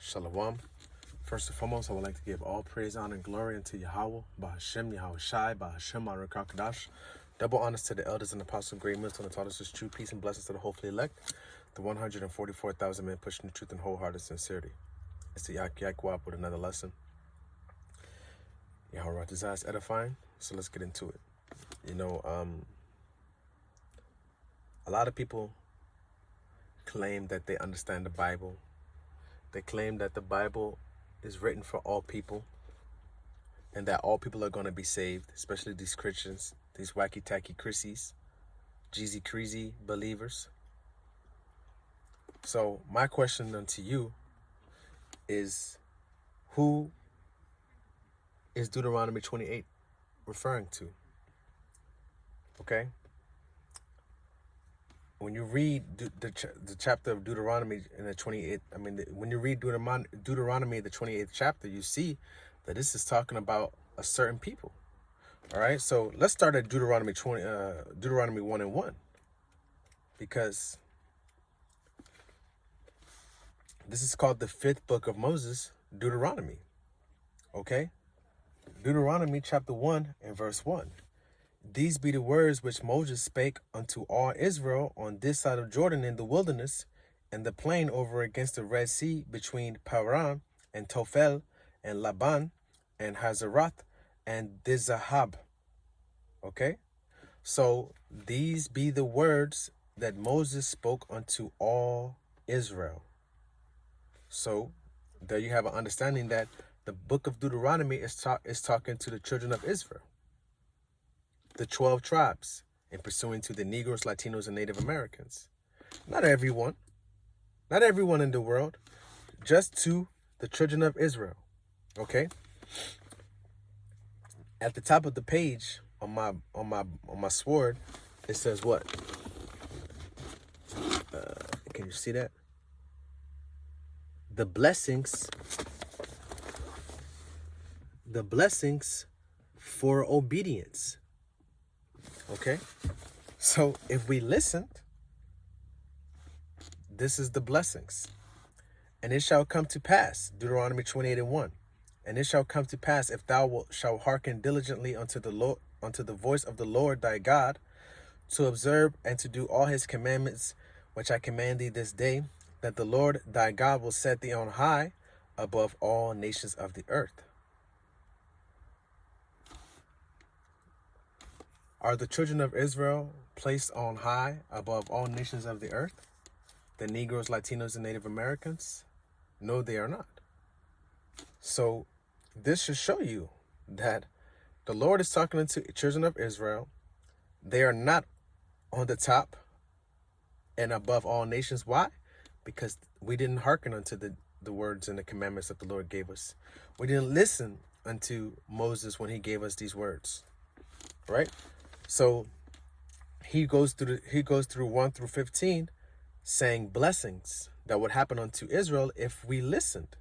Shalom. First and foremost, I would like to give all praise, honor, and glory unto Yahweh, Bahashem, Yahweh Shai, Bahashem, Arakakadash. Double honors to the elders and apostles, great millstone, and taught us this true peace and blessings to the hopefully elect, the 144,000 men pushing the truth in wholehearted sincerity. It's the Yak Wap with another lesson. Yahweh desires edifying, so let's get into it. A lot of people claim that they understand the Bible. They claim that the Bible is written for all people and that all people are going to be saved, especially these Christians, these wacky-tacky Chrissies, Jeezy Creasy believers. So my question unto you is, who is Deuteronomy 28 referring to? Okay? When you read the chapter of Deuteronomy in the 28th, when you read Deuteronomy, the 28th chapter, you see that this is talking about a certain people. All right, so let's start at Deuteronomy 1 and 1, because this is called the fifth book of Moses, Deuteronomy. Okay, Deuteronomy chapter 1 and verse 1. These be the words which Moses spake unto all Israel on this side of Jordan in the wilderness, and the plain over against the Red Sea, between Paran and Tophel and Laban and Hazeroth and Dizahab. Okay? So these be the words that Moses spoke unto all Israel. So there you have an understanding that the book of Deuteronomy is talking to the children of Israel, the 12 tribes, and pursuing to the Negroes, Latinos, and Native Americans. Not everyone in the world, just to the children of Israel. Okay. At the top of the page on my sword, it says what? Can you see that? The blessings for obedience. Okay, so if we listened, this is the blessings. And it shall come to pass, Deuteronomy 28 and 1. And it shall come to pass, if thou shalt hearken diligently unto the voice of the Lord thy God, to observe and to do all his commandments which I command thee this day, that the Lord thy God will set thee on high above all nations of the earth. Are the children of Israel placed on high above all nations of the earth? The Negroes, Latinos, and Native Americans? No, they are not. So this should show you that the Lord is talking to the children of Israel. They are not on the top and above all nations. Why? Because we didn't hearken unto the words and the commandments that the Lord gave us. We didn't listen unto Moses when he gave us these words. Right? So he goes through 1 through 15, saying blessings that would happen unto Israel if we listened.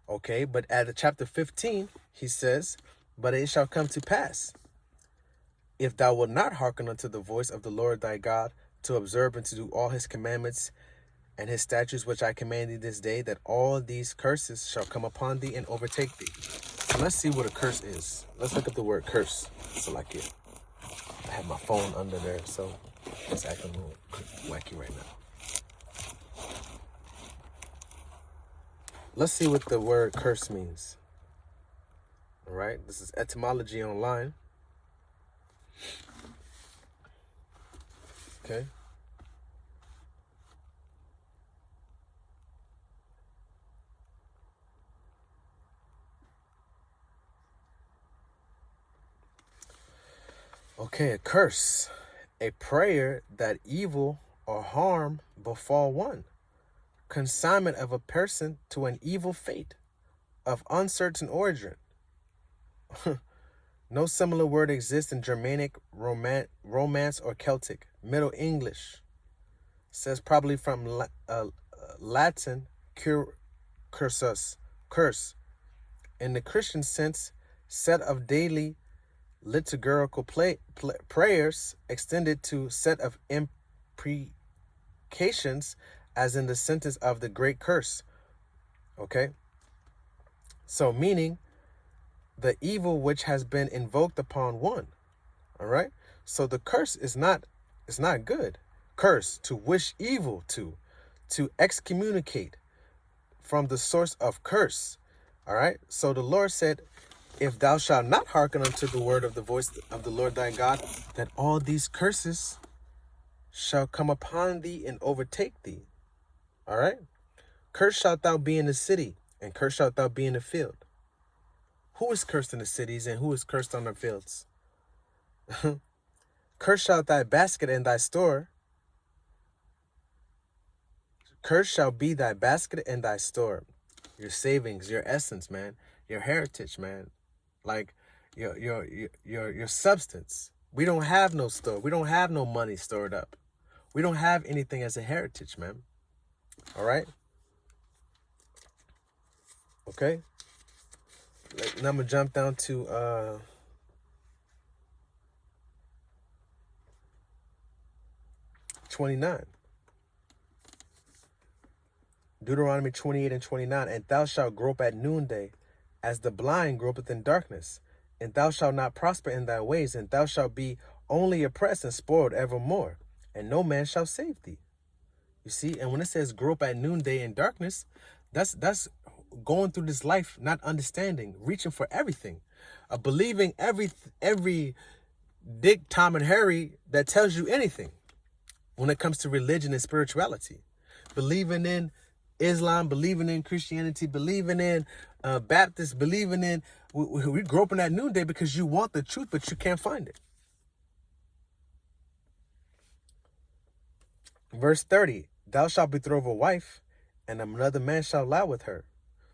Okay, but at chapter 15, he says, but it shall come to pass, if thou wilt not hearken unto the voice of the Lord thy God, to observe and to do all his commandments and his statutes which I command thee this day, that all these curses shall come upon thee and overtake thee. So let's see what a curse is. Let's look at the word curse. So like it. I have my phone under there, so it's acting a little wacky right now. Let's see what the word curse means. All right, this is etymology online. Okay. Okay, a curse, a prayer that evil or harm befall one, consignment of a person to an evil fate of uncertain origin. No similar word exists in Germanic, Romance, or Celtic. Middle English says probably from Latin cursus, curse. In the Christian sense, set of daily liturgical prayers extended to set of imprecations, as in the sentence of the great curse. Okay? So meaning the evil which has been invoked upon one. All right? So the curse is not, it's not good. Curse, to wish evil to excommunicate from the source of curse. All right? So the Lord said, if thou shalt not hearken unto the word of the voice of the Lord thy God, that all these curses shall come upon thee and overtake thee. All right? Cursed shalt thou be in the city, and cursed shalt thou be in the field. Who is cursed in the cities, and who is cursed on the fields? Cursed shall thy basket and thy store. Cursed shall be thy basket and thy store. Your savings, your essence, man. Your heritage, man. Like your substance. We don't have no store. We don't have no money stored up. We don't have anything as a heritage, man. All right? Okay? Now I'm going to jump down to 29. Deuteronomy 28 and 29. And thou shalt grope at noonday, as the blind gropeth in darkness. And thou shalt not prosper in thy ways, and thou shalt be only oppressed and spoiled evermore, and no man shall save thee. You see, and when it says grope at noonday in darkness, that's going through this life, not understanding, reaching for everything, believing every Dick, Tom, and Harry that tells you anything when it comes to religion and spirituality, believing in Islam, believing in Christianity, believing in Baptist, believing in, we're groping at noonday because you want the truth, but you can't find it. Verse 30, thou shalt betroth a wife, and another man shall lie with her.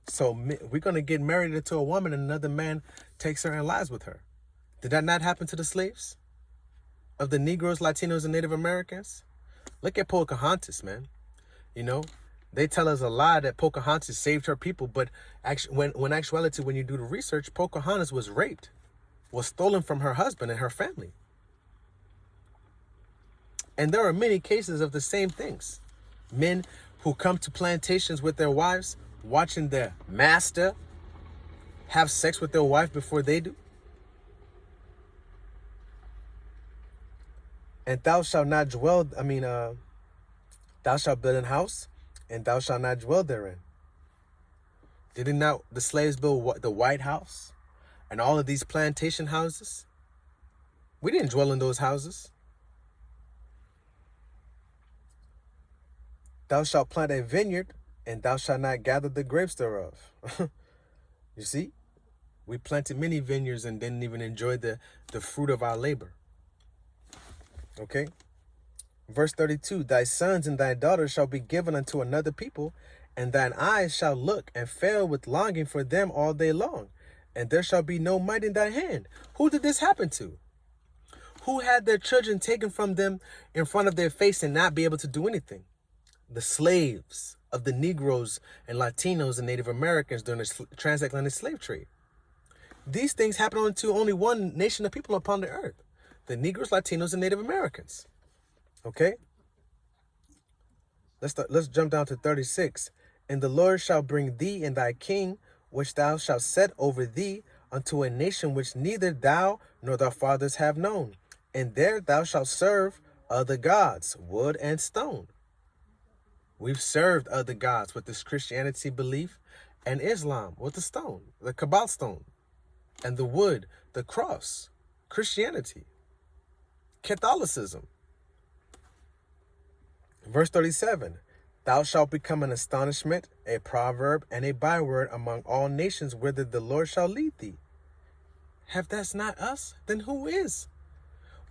So we're going to get married into a woman, and another man takes her and lies with her. Did that not happen to the slaves? Of the Negroes, Latinos, and Native Americans? Look at Pocahontas, man. You know, they tell us a lie that Pocahontas saved her people, but actually, when actuality, when you do the research, Pocahontas was raped, was stolen from her husband and her family. And there are many cases of the same things. Men who come to plantations with their wives, watching their master have sex with their wife before they do. And thou shalt not dwell, thou shalt build an house, and thou shalt not dwell therein. Did not the slaves build the White House and all of these plantation houses? We didn't dwell in those houses. Thou shalt plant a vineyard, and thou shalt not gather the grapes thereof. You see, we planted many vineyards and didn't even enjoy the fruit of our labor. Okay. Verse 32, thy sons and thy daughters shall be given unto another people, and thine eyes shall look and fail with longing for them all day long, and there shall be no might in thy hand. Who did this happen to? Who had their children taken from them in front of their face and not be able to do anything? The slaves of the Negroes and Latinos and Native Americans during the transatlantic slave trade. These things happen to only one nation of people upon the earth: the Negroes, Latinos, and Native Americans. Okay? Let's jump down to 36. And the Lord shall bring thee and thy king, which thou shalt set over thee, unto a nation which neither thou nor thy fathers have known. And there thou shalt serve other gods, wood and stone. We've served other gods with this Christianity belief, and Islam with the stone, the Kabbal stone, and the wood, the cross, Christianity, Catholicism. Verse 37, thou shalt become an astonishment, a proverb, and a byword among all nations whither the Lord shall lead thee. Have that's not us, then who is?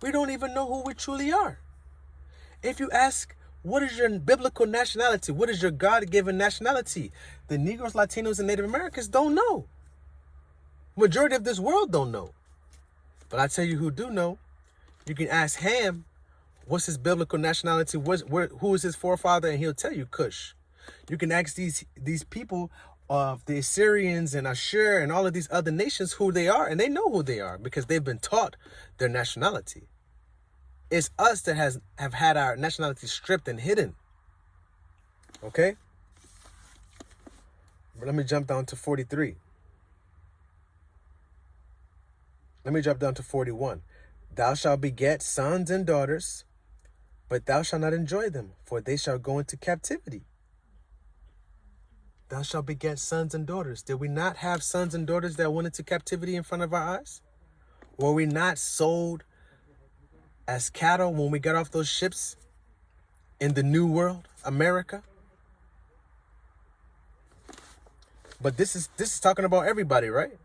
We don't even know who we truly are. If you ask, what is your biblical nationality? What is your God-given nationality? The Negroes, Latinos, and Native Americans don't know. Majority of this world don't know. But I tell you who do know. You can ask Ham, what's his biblical nationality? Who is his forefather? And he'll tell you Cush. You can ask these people of the Assyrians and Ashur and all of these other nations who they are, and they know who they are because they've been taught their nationality. It's us that have had our nationality stripped and hidden. Okay? Let me jump down to 43. Let me drop down to 41. Thou shalt beget sons and daughters, but thou shalt not enjoy them, for they shall go into captivity. Thou shalt beget sons and daughters. Did we not have sons and daughters that went into captivity in front of our eyes? Were we not sold as cattle when we got off those ships in the New World, America? But this is talking about everybody, right?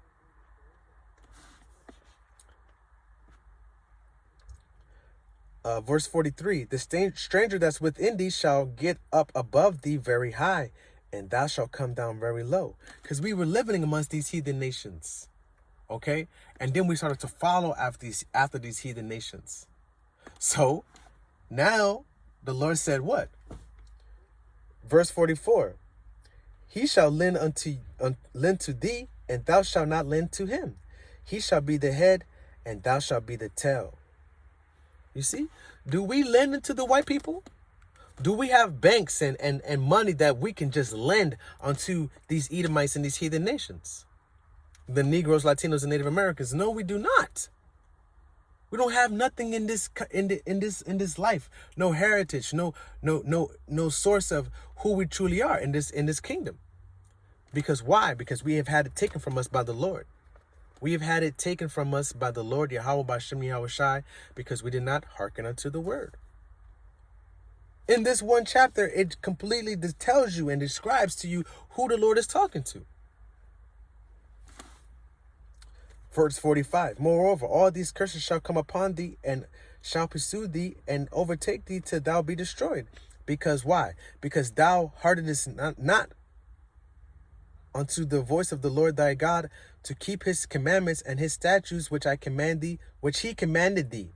Verse 43, the stranger that's within thee shall get up above thee very high, and thou shalt come down very low. Because we were living amongst these heathen nations, okay? And then we started to follow after these heathen nations. So now the Lord said what? Verse 44, he shall lend to thee, and thou shalt not lend to him. He shall be the head, and thou shalt be the tail. You see, do we lend into the white people? Do we have banks and money that we can just lend onto these Edomites and these heathen nations? The Negroes, Latinos, and Native Americans? No, we do not. We don't have nothing in this life. No heritage, no source of who we truly are in this kingdom. Because why? Because we have had it taken from us by the Lord. We have had it taken from us by the Lord, Yahweh Bashem Yahweh Shai, because we did not hearken unto the word. In this one chapter, it completely tells you and describes to you who the Lord is talking to. Verse 45, moreover, all these curses shall come upon thee and shall pursue thee and overtake thee till thou be destroyed. Because why? Because thou hearkenest not unto the voice of the Lord thy God, to keep his commandments and his statutes which I command thee, which he commanded thee.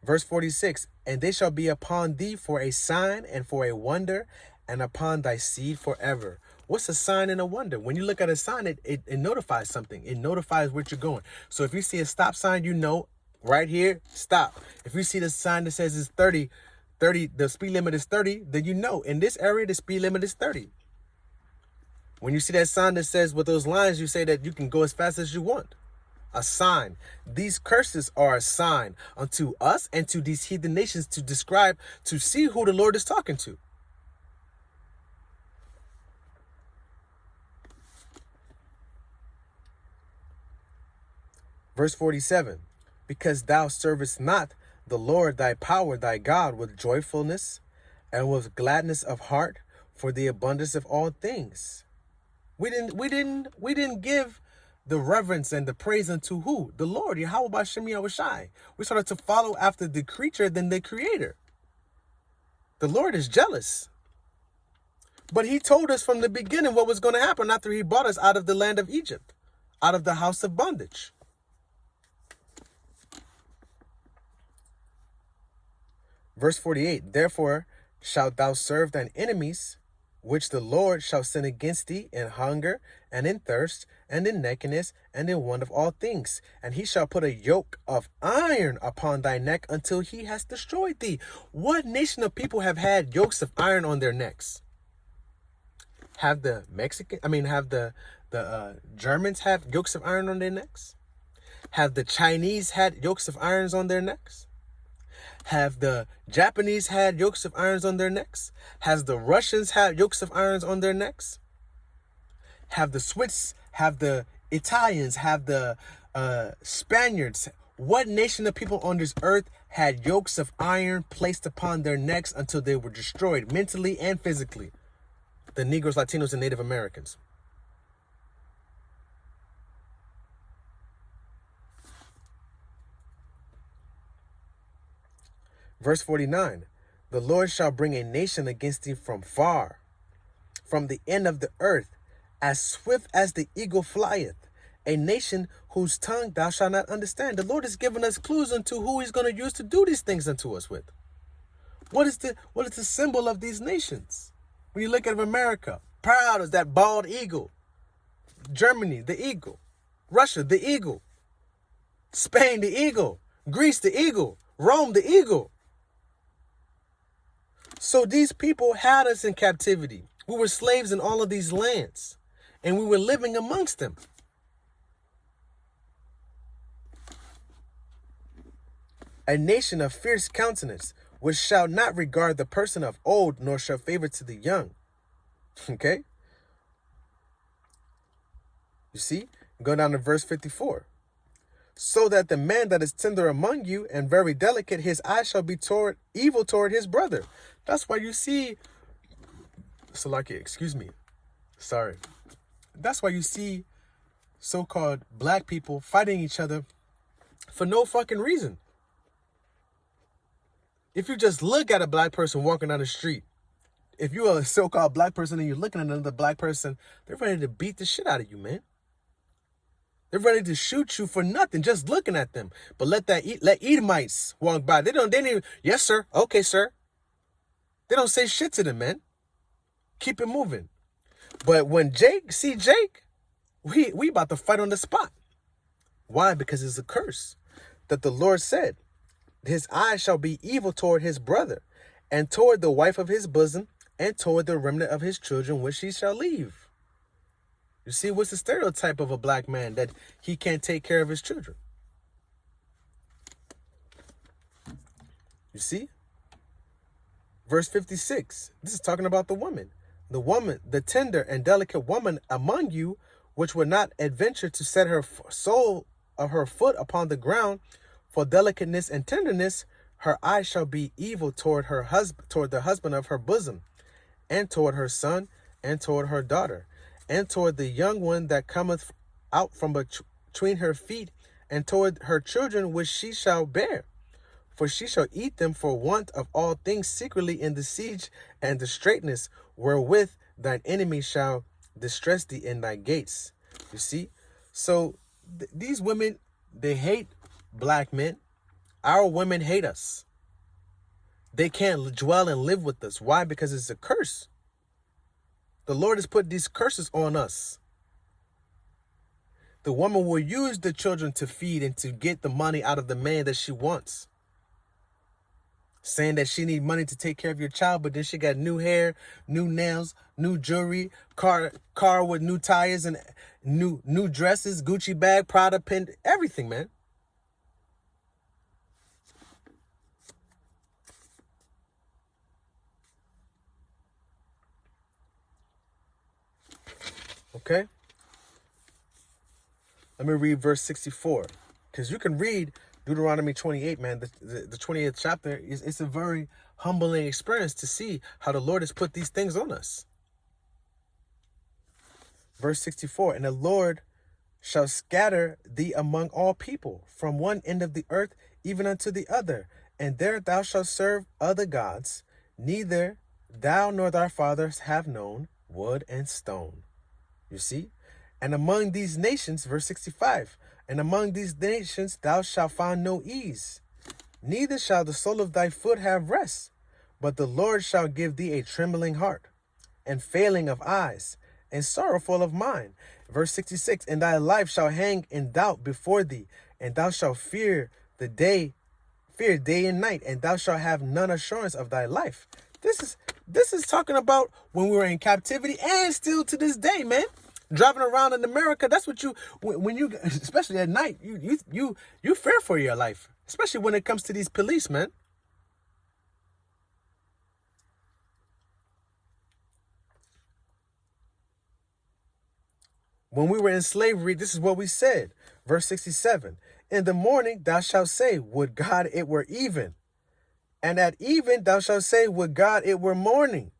Verse 46, and they shall be upon thee for a sign and for a wonder, and upon thy seed forever. What's a sign and a wonder? When you look at a sign, it notifies something. It notifies where you're going. So if you see a stop sign, you know, right here, stop. If you see the sign that says it's 30, the speed limit is 30, then you know in this area, the speed limit is 30. When you see that sign that says with those lines, you say that you can go as fast as you want. A sign. These curses are a sign unto us and to these heathen nations to describe, to see who the Lord is talking to. Verse 47, because thou servest not the Lord thy power, thy God, with joyfulness and with gladness of heart for the abundance of all things. We didn't give the reverence and the praise unto who? The Lord, Yahweh Bashem Yahweh Shai. We started to follow after the creature than the creator. The Lord is jealous. But he told us from the beginning what was going to happen after he brought us out of the land of Egypt, out of the house of bondage. Verse 48, therefore shalt thou serve thine enemies, which the Lord shall send against thee in hunger and in thirst and in nakedness and in want of all things. And he shall put a yoke of iron upon thy neck until he has destroyed thee. What nation of people have had yokes of iron on their necks? Have the Germans have yokes of iron on their necks? Have the Chinese had yokes of irons on their necks? Have the Japanese had yokes of irons on their necks? Has the Russians had yokes of irons on their necks? Have the Swiss, have the Italians, have the Spaniards? What nation of people on this earth had yokes of iron placed upon their necks until they were destroyed mentally and physically? The Negroes, Latinos, and Native Americans. Verse 49, the Lord shall bring a nation against thee from far, from the end of the earth, as swift as the eagle flieth, a nation whose tongue thou shalt not understand. The Lord has given us clues into who he's going to use to do these things unto us with. What is the symbol of these nations? When you look at America, proud as that bald eagle. Germany, the eagle. Russia, the eagle. Spain, the eagle. Greece, the eagle. Rome, the eagle. So these people had us in captivity. We were slaves in all of these lands. and we were living amongst them. A nation of fierce countenance, which shall not regard the person of old, nor show favor to the young. Okay? You see? Go down to verse 54. So that the man that is tender among you and very delicate, his eye shall be toward evil toward his brother. That's why you see, Salaki, excuse me. Sorry. That's why you see so-called black people fighting each other for no fucking reason. If you just look at a black person walking down the street, if you're a so-called black person and you're looking at another black person, they're ready to beat the shit out of you, man. They're ready to shoot you for nothing, just looking at them. But let Edomites walk by. They didn't even, yes, sir. Okay, sir. They don't say shit to them, man. Keep it moving. But when Jake, we about to fight on the spot. Why? Because it's a curse that the Lord said, his eye shall be evil toward his brother, and toward the wife of his bosom, and toward the remnant of his children, which he shall leave. You see, what's the stereotype of a black man? That he can't take care of his children. You see? Verse 56. This is talking about the woman. The woman, the tender and delicate woman among you, which would not adventure to set her sole of her foot upon the ground, for delicateness and tenderness, her eye shall be evil toward her husband, toward the husband of her bosom, and toward her son, and toward her daughter, and toward the young one that cometh out from between her feet, and toward her children which she shall bear. For she shall eat them for want of all things secretly in the siege and the straitness, wherewith thine enemy shall distress thee in thy gates. You see? So these women, they hate black men. Our women hate us. They can't dwell and live with us. Why? Because it's a curse. The Lord has put these curses on us. The woman will use the children to feed and to get the money out of the man that she wants. Saying that she need money to take care of your child, but then she got new hair, new nails, new jewelry, car with new tires and new dresses, Gucci bag, Prada pen, everything, man. Okay? Let me read verse 64. Because you can read Deuteronomy 28, man. The 28th chapter, it's a very humbling experience to see how the Lord has put these things on us. Verse 64, and the Lord shall scatter thee among all people, from one end of the earth even unto the other. And there thou shalt serve other gods, neither thou nor thy fathers have known wood and stone. You see? And among these nations, verse 65, and among these nations thou shalt find no ease, neither shall the sole of thy foot have rest. But the Lord shall give thee a trembling heart, and failing of eyes, and sorrowful of mind. Verse 66, and thy life shall hang in doubt before thee, and thou shalt fear day and night, and thou shalt have none assurance of thy life. This is talking about when we were in captivity, and still to this day, man. Driving around in America, that's what when you, especially at night, you fear for your life, especially when it comes to these police, man. When we were in slavery, this is what we said. Verse 67, in the morning thou shalt say, would God it were even. And at even thou shalt say, would God it were morning.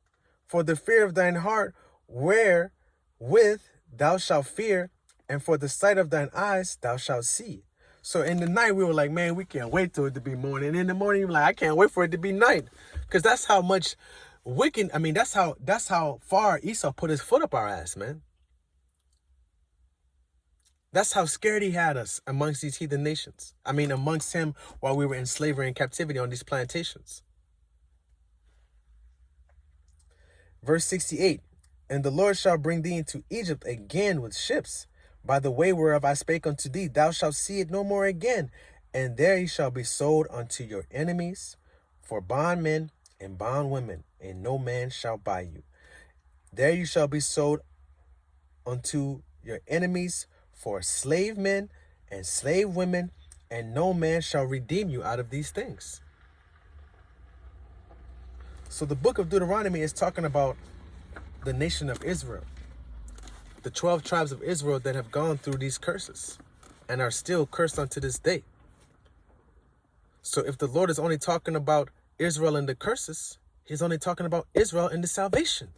For the fear of thine heart wherewith thou shalt fear, and for the sight of thine eyes thou shalt see. So in the night we were like, man, we can't wait till it to be morning. And in the morning you're like, I can't wait for it to be night. Because that's how much wicked, I mean, that's how far Esau put his foot up our ass, man. That's how scared he had us amongst these heathen nations. I mean, amongst him while we were in slavery and captivity on these plantations. Verse 68, and the Lord shall bring thee into Egypt again with ships, by the way whereof I spake unto thee. Thou shalt see it no more again. And there ye shall be sold unto your enemies for bondmen and bondwomen, and no man shall buy you. There you shall be sold unto your enemies for slave men and slave women, and no man shall redeem you out of these things. So the book of Deuteronomy is talking about the nation of Israel, the 12 tribes of Israel that have gone through these curses and are still cursed unto this day. So if the Lord is only talking about Israel and the curses, he's only talking about Israel and the salvation.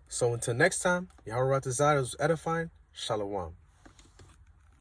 So until next time, Yahweh Ratazar is edifying. Shalom.